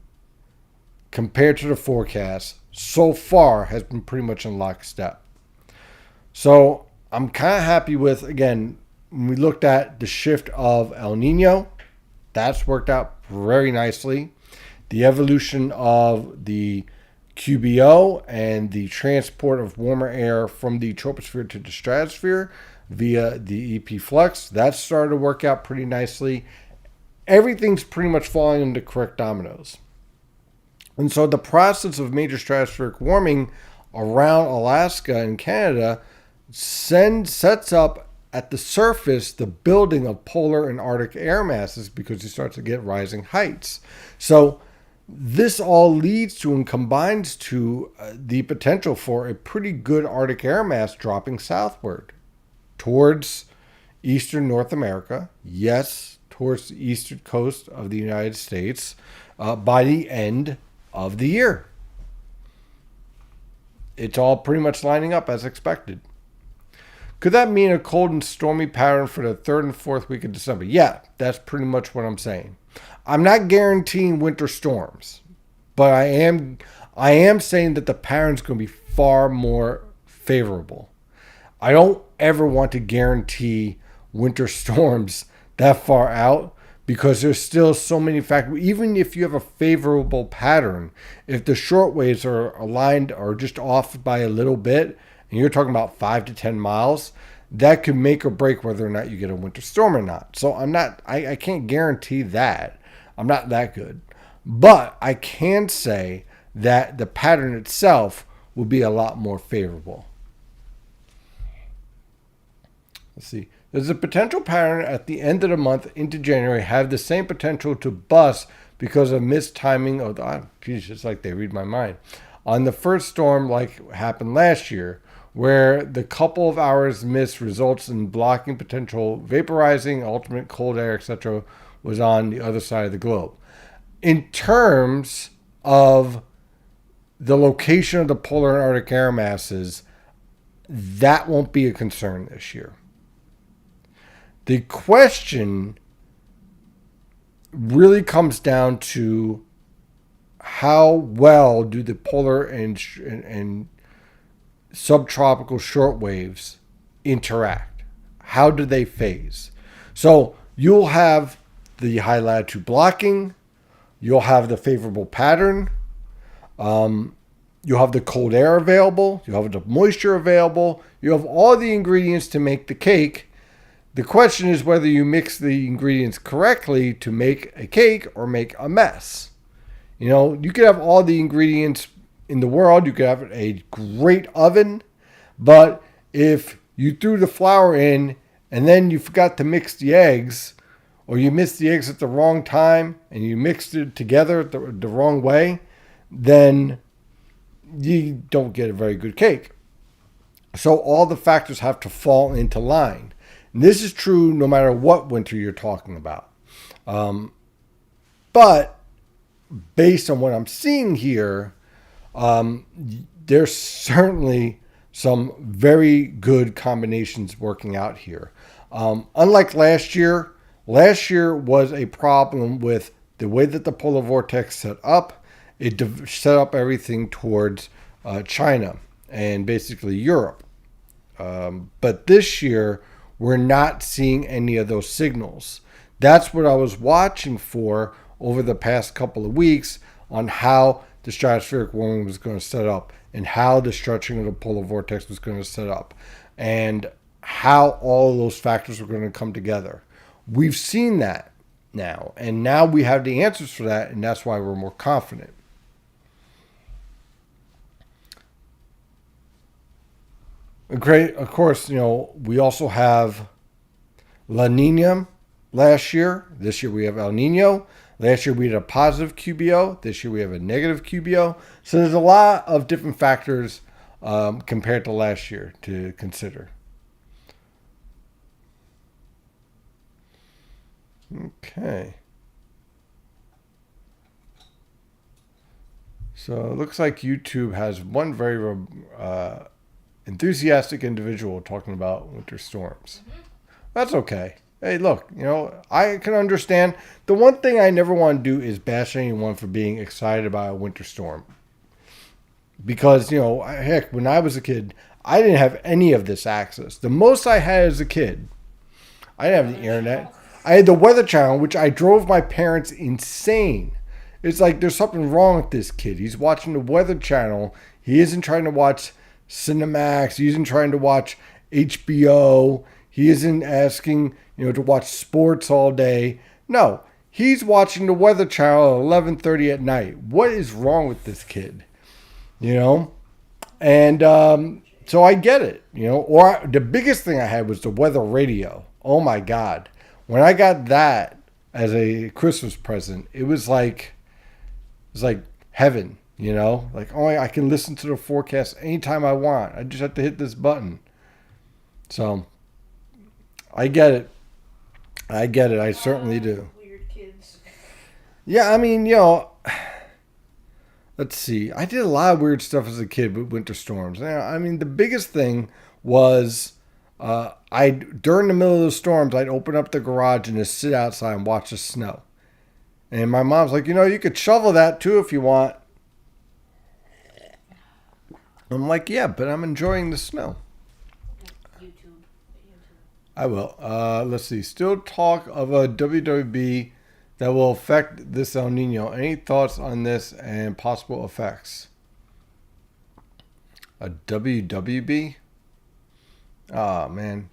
S1: compared to the forecast so far has been pretty much in lockstep. So I'm kind of happy with, again, when we looked at the shift of El Nino, that's worked out very nicely. The evolution of the QBO and the transport of warmer air from the troposphere to the stratosphere via the EP flux, that started to work out pretty nicely. Everything's pretty much falling into correct dominoes. And so the process of major stratospheric warming around Alaska and Canada sets up at the surface the building of polar and Arctic air masses because you start to get rising heights. So this all leads to and combines to the potential for a pretty good Arctic air mass dropping southward towards eastern North America. Yes, towards the eastern coast of the United States by the end of the year. It's all pretty much lining up as expected. Could that mean a cold and stormy pattern for the third and fourth week of December? Yeah, that's pretty much what I'm saying. I'm not guaranteeing winter storms, but I am saying that the pattern's going to be far more favorable. I don't ever want to guarantee winter storms that far out because there's still so many factors. Even if you have a favorable pattern, if the short waves are aligned or just off by a little bit, and you're talking about 5 to 10 miles, that could make or break whether or not you get a winter storm or not. So I can't guarantee that. I'm not that good. But I can say that the pattern itself will be a lot more favorable. Let's see. Does a potential pattern at the end of the month into January have the same potential to bust because of mistiming of the, geez, it's like they read my mind, on the first storm like happened last year, where the couple of hours miss results in blocking potential vaporizing, ultimate cold air, etc., was on the other side of the globe. In terms of the location of the polar and Arctic air masses, that won't be a concern this year. The question really comes down to how well do the polar and subtropical short waves interact? How do they phase? So you'll have the high latitude blocking, you'll have the favorable pattern, you'll have the cold air available, you'll have the moisture available, you have all the ingredients to make the cake. The question is whether you mix the ingredients correctly to make a cake or make a mess. You know, you could have all the ingredients in the world. You could have a great oven, but if you threw the flour in and then you forgot to mix the eggs, or you mixed the eggs at the wrong time and you mixed it together the wrong way, then you don't get a very good cake. So all the factors have to fall into line. And this is true no matter what winter you're talking about. But based on what I'm seeing here, there's certainly some very good combinations working out here. Unlike last year was a problem with the way that the polar vortex set up. It set up everything towards China and basically Europe. But this year, we're not seeing any of those signals. That's what I was watching for over the past couple of weeks on how the stratospheric warming was going to set up and how the stretching of the polar vortex was going to set up and how all of those factors were going to come together. We've seen that now, and now we have the answers for that, and that's why we're more confident. Great, of course, we also have La Nina last year. This year we have El Nino. Last year we had a positive QBO. This year we have a negative QBO. So there's a lot of different factors compared to last year to consider. Okay. So it looks like YouTube has one very enthusiastic individual talking about winter storms. That's okay. Hey, look, I can understand. The one thing I never want to do is bash anyone for being excited about a winter storm. Because, heck, when I was a kid, I didn't have any of this access. The most I had as a kid, I didn't have the internet. I had the Weather Channel, which I drove my parents insane. It's like there's something wrong with this kid. He's watching the Weather Channel. He isn't trying to watch Cinemax. He isn't trying to watch HBO. He isn't asking, to watch sports all day. No, he's watching the Weather Channel at 11:30 at night. What is wrong with this kid? And so I get it. Or the biggest thing I had was the weather radio. Oh my God. When I got that as a Christmas present, it was like heaven, like, oh, I can listen to the forecast anytime I want. I just have to hit this button. So I get it. I certainly do.
S2: Weird kids.
S1: Yeah, I mean, let's see. I did a lot of weird stuff as a kid with winter storms. I mean, the biggest thing was during the middle of the storms, I'd open up the garage and just sit outside and watch the snow. And my mom's like, you could shovel that too if you want. I'm like, yeah, but I'm enjoying the snow.
S2: YouTube.
S1: I will. Let's see. Still talk of a WWB that will affect this El Nino. Any thoughts on this and possible effects? A WWB? Ah, man.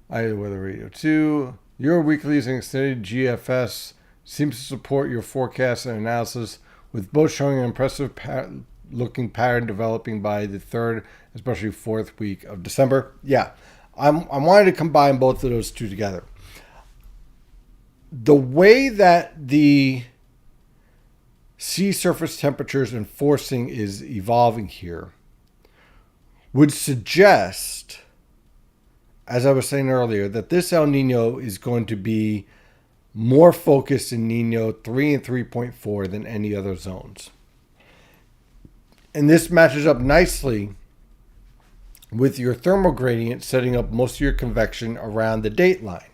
S1: I had weather radio too. Your weeklies and extended GFS seems to support your forecast and analysis, with both showing an impressive looking pattern developing by the third, especially fourth week of December. Yeah, I wanted to combine both of those two together. The way that the sea surface temperatures and forcing is evolving here would suggest, as I was saying earlier, that this El Nino is going to be more focused in Nino 3 and 3.4 than any other zones. And this matches up nicely with your thermal gradient setting up most of your convection around the date line.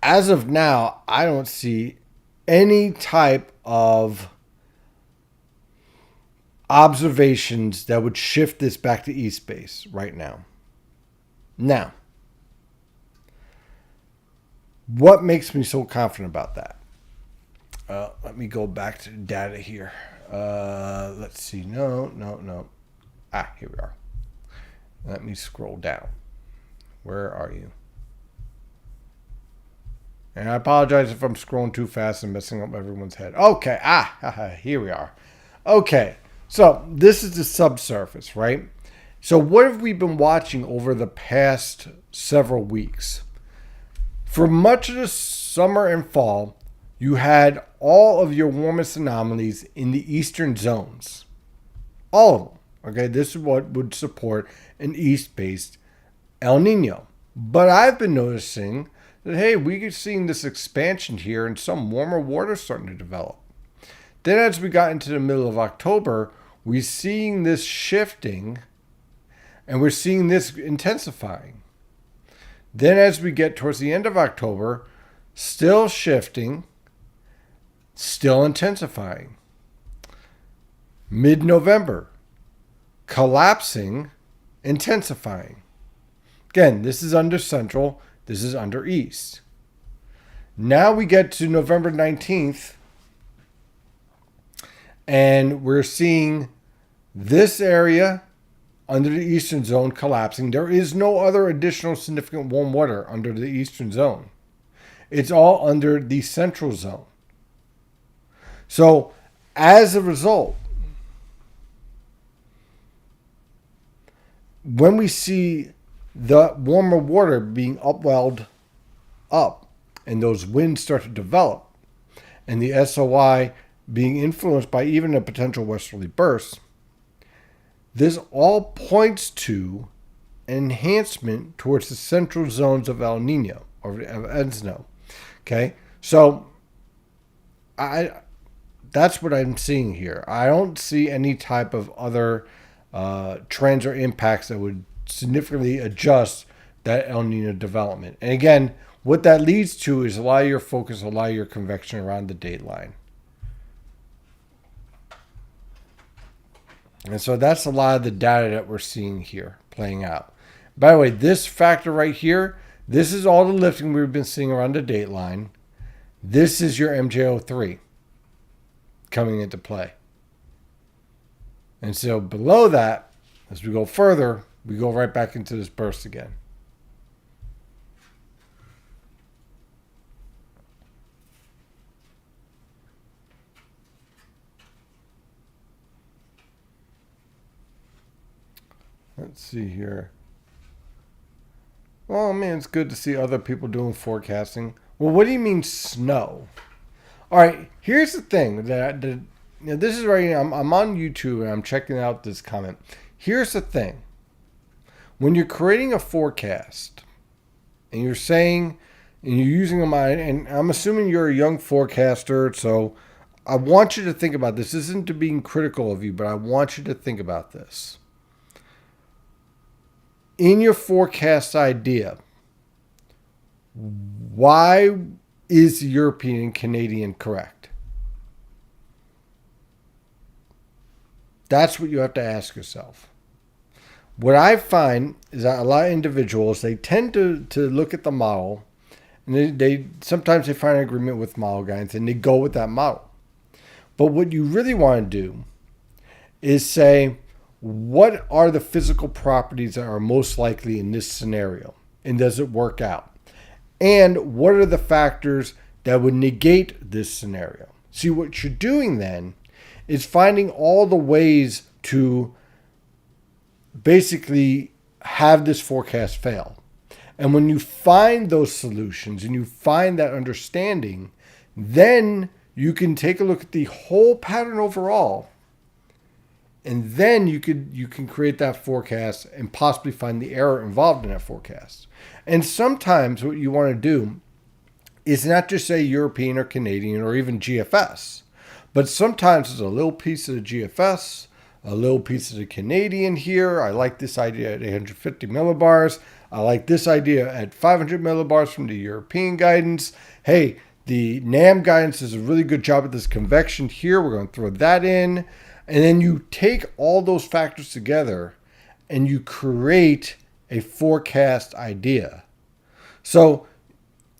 S1: As of now, I don't see any type of observations that would shift this back to east base right now. Now, what makes me so confident about that? Let me go back to the data here. Let's see. No. Here we are. Let me scroll down. Where are you? And I apologize if I'm scrolling too fast and messing up everyone's head. Okay. Here we are. Okay. So this is the subsurface, right? So what have we been watching over the past several weeks? For much of the summer and fall, you had all of your warmest anomalies in the eastern zones. All of them. Okay, this is what would support an east-based El Nino. But I've been noticing that, hey, we're seeing this expansion here and some warmer water starting to develop. Then as we got into the middle of October, we're seeing this shifting and we're seeing this intensifying. Then as we get towards the end of October, still shifting, still intensifying. Mid-November, collapsing, intensifying. Again, this is under central, this is under east. Now we get to November 19th, and we're seeing this area under the eastern zone collapsing. There is no other additional significant warm water under the eastern zone. It's all under the central zone. So, as a result, when we see the warmer water being upwelled up and those winds start to develop and the SOI being influenced by even a potential westerly burst, this all points to an enhancement towards the central zones of El Nino or of ENSNO. Okay, so that's what I'm seeing here. I don't see any type of other trends or impacts that would significantly adjust that El Nino development. And again, what that leads to is a lot of your focus, a lot of your convection around the date line. And so that's a lot of the data that we're seeing here playing out. By the way, this factor right here, this is all the lifting we've been seeing around the date line. This is your MJ03 coming into play. And so below that, as we go further, we go right back into this burst again. Let's see here. Oh man, it's good to see other people doing forecasting. Well, what do you mean snow? All right, here's the thing this is right. I'm on YouTube and I'm checking out this comment. Here's the thing: when you're creating a forecast and you're saying and you're using a mind, and I'm assuming you're a young forecaster, so I want you to think about this. This isn't to being critical of you, but I want you to think about this. In your forecast idea, why is European and Canadian correct? That's what you have to ask yourself. What I find is that a lot of individuals, they tend to look at the model, and they sometimes they find an agreement with model guidance and they go with that model. But what you really want to do is say, what are the physical properties that are most likely in this scenario? And does it work out? And what are the factors that would negate this scenario? See, what you're doing then is finding all the ways to basically have this forecast fail. And when you find those solutions and you find that understanding, then you can take a look at the whole pattern overall. And then you can create that forecast and possibly find the error involved in that forecast. And sometimes what you want to do is not just say European or Canadian or even GFS, but sometimes it's a little piece of the GFS, a little piece of the Canadian here. I like this idea at 850 millibars. I like this idea at 500 millibars from the European guidance. Hey, the NAM guidance does a really good job at this convection here. We're going to throw that in. And then you take all those factors together and you create a forecast idea. So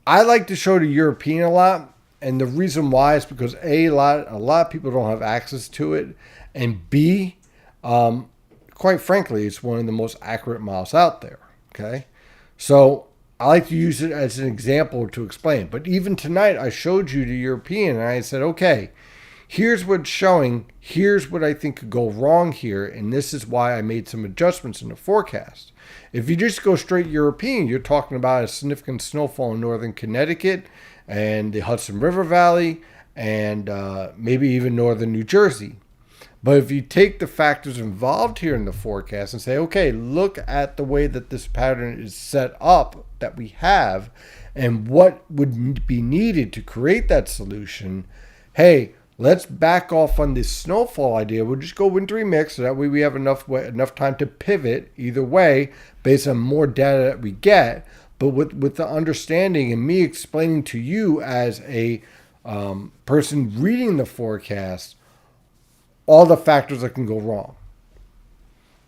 S1: I like to show the European a lot. And the reason why is because A lot of people don't have access to it. And B, quite frankly, it's one of the most accurate models out there. Okay. So I like to use it as an example to explain. But even tonight, I showed you the European and I said, okay, here's what's showing. Here's what I think could go wrong here. And this is why I made some adjustments in the forecast. If you just go straight European, you're talking about a significant snowfall in northern Connecticut and the Hudson River Valley and maybe even northern New Jersey. But if you take the factors involved here in the forecast and say, okay, look at the way that this pattern is set up that we have and what would be needed to create that solution, hey, let's back off on this snowfall idea. We'll just go wintry mix so that way we have enough time to pivot either way based on more data that we get. But with the understanding and me explaining to you as a person reading the forecast, all the factors that can go wrong.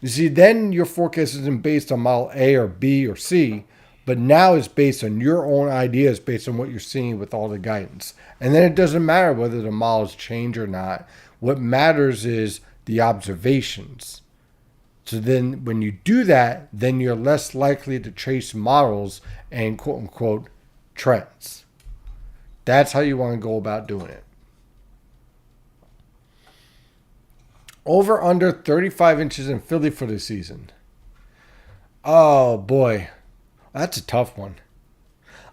S1: You see, then your forecast isn't based on model A or B or C, but now it's based on your own ideas based on what you're seeing with all the guidance. And then it doesn't matter whether the models change or not. What matters is the observations. So then when you do that, then you're less likely to chase models and quote unquote trends. That's how you want to go about doing it. Over under 35 inches in Philly for the season. Oh boy, that's a tough one.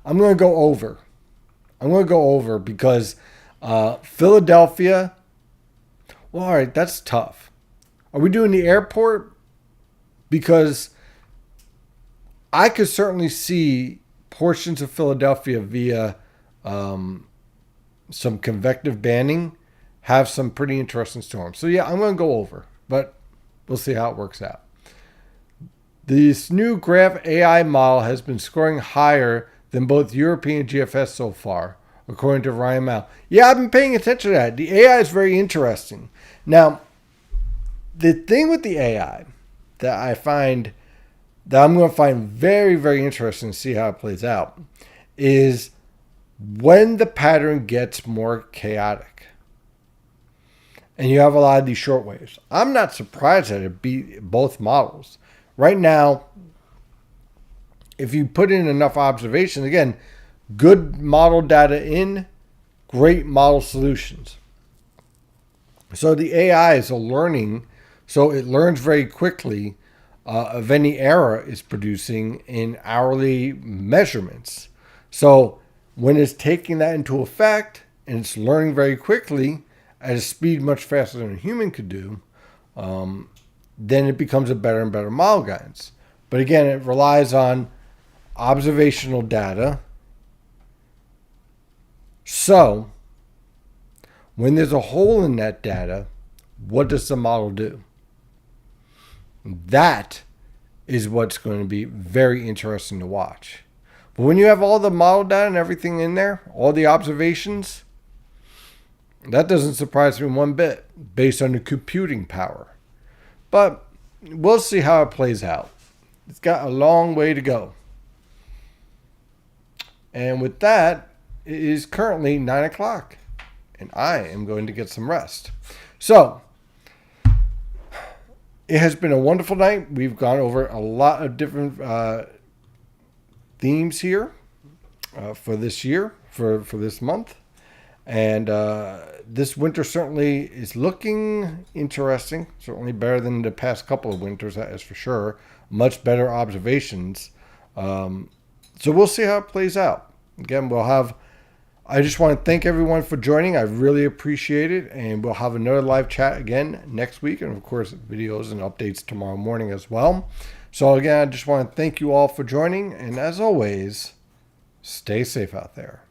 S1: I'm going to go over. I'm going to go over because Philadelphia, well, all right, that's tough. Are we doing the airport? Because I could certainly see portions of Philadelphia via some convective banding have some pretty interesting storms. So yeah, I'm going to go over, but we'll see how it works out. This new graph AI model has been scoring higher than both European and GFS so far, according to Ryan Mal. Yeah, I've been paying attention to that. The AI is very interesting. Now, The thing with the AI that I find that I'm going to find very, very interesting to see how it plays out is when the pattern gets more chaotic and you have a lot of these short waves. I'm not surprised that it beat both models. Right now, if you put in enough observations, again, good model data in, great model solutions. So the AI is a learning, so it learns very quickly of any error it's producing in hourly measurements. So when it's taking that into effect and it's learning very quickly at a speed much faster than a human could do, then it becomes a better and better model guidance. But again, it relies on observational data. So when there's a hole in that data, what does the model do? That is what's going to be very interesting to watch. But when you have all the model data and everything in there, all the observations, that doesn't surprise me one bit based on the computing power. But we'll see how it plays out. It's got a long way to go. And with that, it is currently 9 o'clock. And I am going to get some rest. So, it has been a wonderful night. We've gone over a lot of different themes here for this year, for this month. And this winter certainly is looking interesting. Certainly better than the past couple of winters, that is for sure. Much better observations. So we'll see how it plays out. Again, I just want to thank everyone for joining. I really appreciate it. And we'll have another live chat again next week. And of course, videos and updates tomorrow morning as well. So again, I just want to thank you all for joining. And as always, stay safe out there.